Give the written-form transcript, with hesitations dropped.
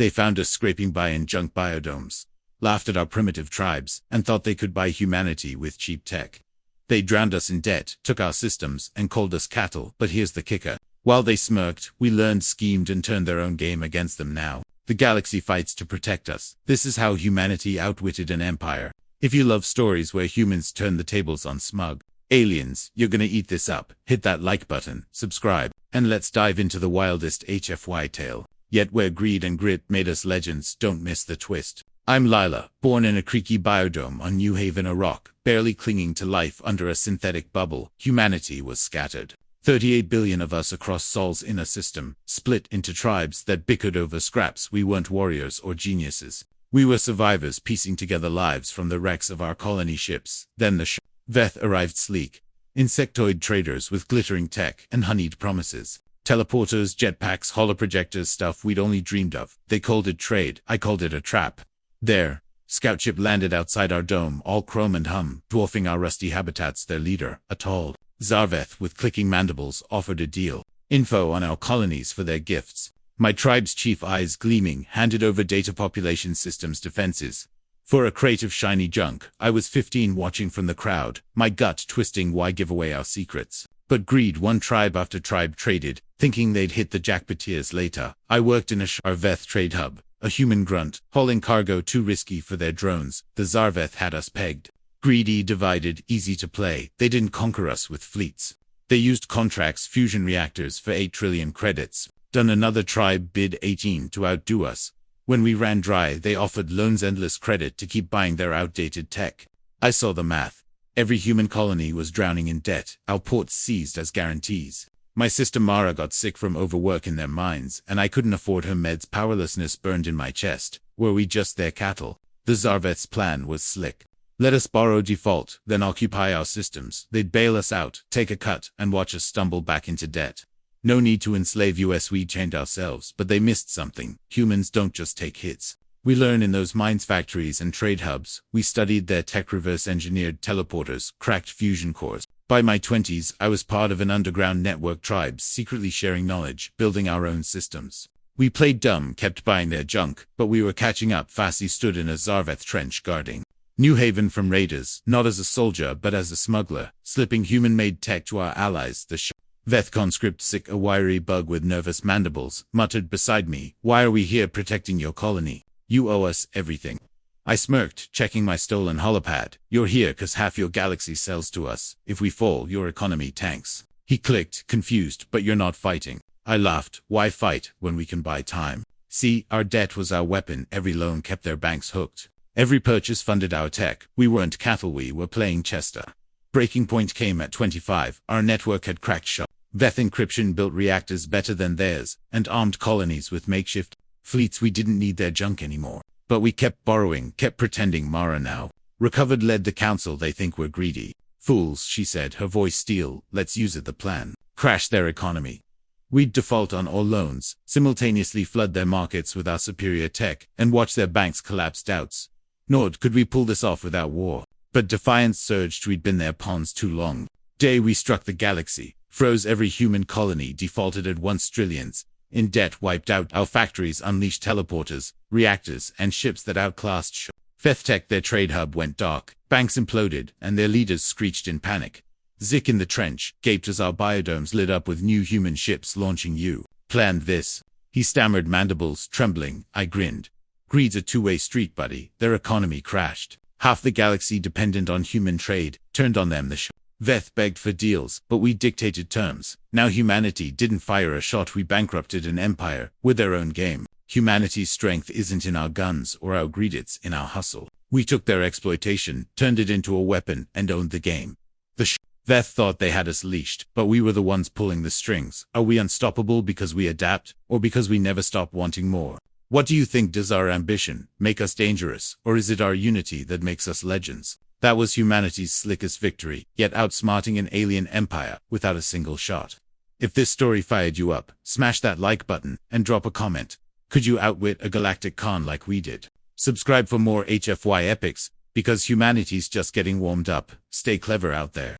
They found us scraping by in junk biodomes, laughed at our primitive tribes, and thought they could buy humanity with cheap tech. They drowned us in debt, took our systems, and called us cattle. But here's the kicker. While they smirked, we learned, schemed, and turned their own game against them now. The galaxy fights to protect us. This is how humanity outwitted an empire. If you love stories where humans turn the tables on smug aliens, you're gonna eat this up. Hit that like button, subscribe, and let's dive into the wildest HFY tale. Yet where greed and grit made us legends, don't miss the twist. I'm Lila, born in a creaky biodome on New Haven, a rock, barely clinging to life under a synthetic bubble. Humanity was scattered. 38 billion of us across Sol's inner system, split into tribes that bickered over scraps. We weren't warriors or geniuses. We were survivors piecing together lives from the wrecks of our colony ships. Then the Veth arrived, sleek. Insectoid traders with glittering tech and honeyed promises. Teleporters, jetpacks, holoprojectors, stuff we'd only dreamed of. They called it trade. I called it a trap. Their scout ship landed outside our dome, all chrome and hum, dwarfing our rusty habitats. Their leader, a tall Zarveth with clicking mandibles, offered a deal. Info on our colonies for their gifts. My tribe's chief, eyes gleaming, handed over data, population, systems, defenses. For a crate of shiny junk. I was 15, watching from the crowd, my gut twisting. Why give away our secrets? But greed won. Tribe after tribe traded, thinking they'd hit the jackpot. Years later, I worked in a Zarveth trade hub, a human grunt, hauling cargo too risky for their drones. The Zarveth had us pegged. Greedy, divided, easy to play. They didn't conquer us with fleets. They used contracts, fusion reactors for 8 trillion credits. Done. Another tribe bid 18 to outdo us. When we ran dry, they offered loans, endless credit to keep buying their outdated tech. I saw the math. Every human colony was drowning in debt, our ports seized as guarantees. My sister Mara got sick from overwork in their mines, and I couldn't afford her meds. Powerlessness burned in my chest. Were we just their cattle? The Zarveth's plan was slick. Let us borrow default, then occupy our systems. They'd bail us out, take a cut, and watch us stumble back into debt. No need to enslave us, we chained ourselves. But they missed something. Humans don't just take hits. We learn in those mines, factories, and trade hubs. We studied their tech, reverse-engineered teleporters, cracked fusion cores. By my 20s, I was part of an underground network, tribes secretly sharing knowledge, building our own systems. We played dumb, kept buying their junk, but we were catching up fast. He stood in a Zarveth trench guarding New Haven from raiders, not as a soldier but as a smuggler, slipping human-made tech to our allies. The Veth conscript, sick, a wiry bug with nervous mandibles, muttered beside me, "Why are we here protecting your colony? You owe us everything." I smirked, checking my stolen holopad. "You're here 'cause half your galaxy sells to us. If we fall, your economy tanks." He clicked, confused. "But you're not fighting." I laughed. "Why fight when we can buy time?" See, our debt was our weapon. Every loan kept their banks hooked. Every purchase funded our tech. We weren't cattle, we were playing Chester. Breaking point came at 25. Our network had cracked shut. Veth encryption built reactors better than theirs, and armed colonies with makeshift fleets. We didn't need their junk anymore. But we kept borrowing, kept pretending. Mara now recovered, led the council. "They think we're greedy." "Fools," she said, her voice steel. "Let's use it. The plan. Crash their economy. We'd default on all loans, simultaneously flood their markets with our superior tech, and watch their banks collapse." Doubts. Nord, could we pull this off without war? But defiance surged. We'd been their pawns too long. Day we struck the galaxy, froze every human colony, defaulted at once, trillions in debt, wiped out our factories, unleashed teleporters, reactors, and ships that outclassed Veth tech. Their trade hub went dark, banks imploded, and their leaders screeched in panic. Zik in the trench gaped as our biodomes lit up with new human ships launching. "You planned this?" He stammered, mandibles trembling. I grinned. "Greed's a two-way street, buddy." Their economy crashed. Half the galaxy, dependent on human trade, turned on them. The Veth begged for deals, but we dictated terms. Now humanity didn't fire a shot. We bankrupted an empire with their own game. Humanity's strength isn't in our guns or our greed, it's in our hustle. We took their exploitation, turned it into a weapon, and owned the game. The Veth thought they had us leashed, but we were the ones pulling the strings. Are we unstoppable because we adapt, or because we never stop wanting more? What do you think? Does our ambition make us dangerous, or is it our unity that makes us legends? That was humanity's slickest victory, yet outsmarting an alien empire without a single shot. If this story fired you up, smash that like button and drop a comment. Could you outwit a galactic Khan like we did? Subscribe for more HFY epics, because humanity's just getting warmed up. Stay clever out there.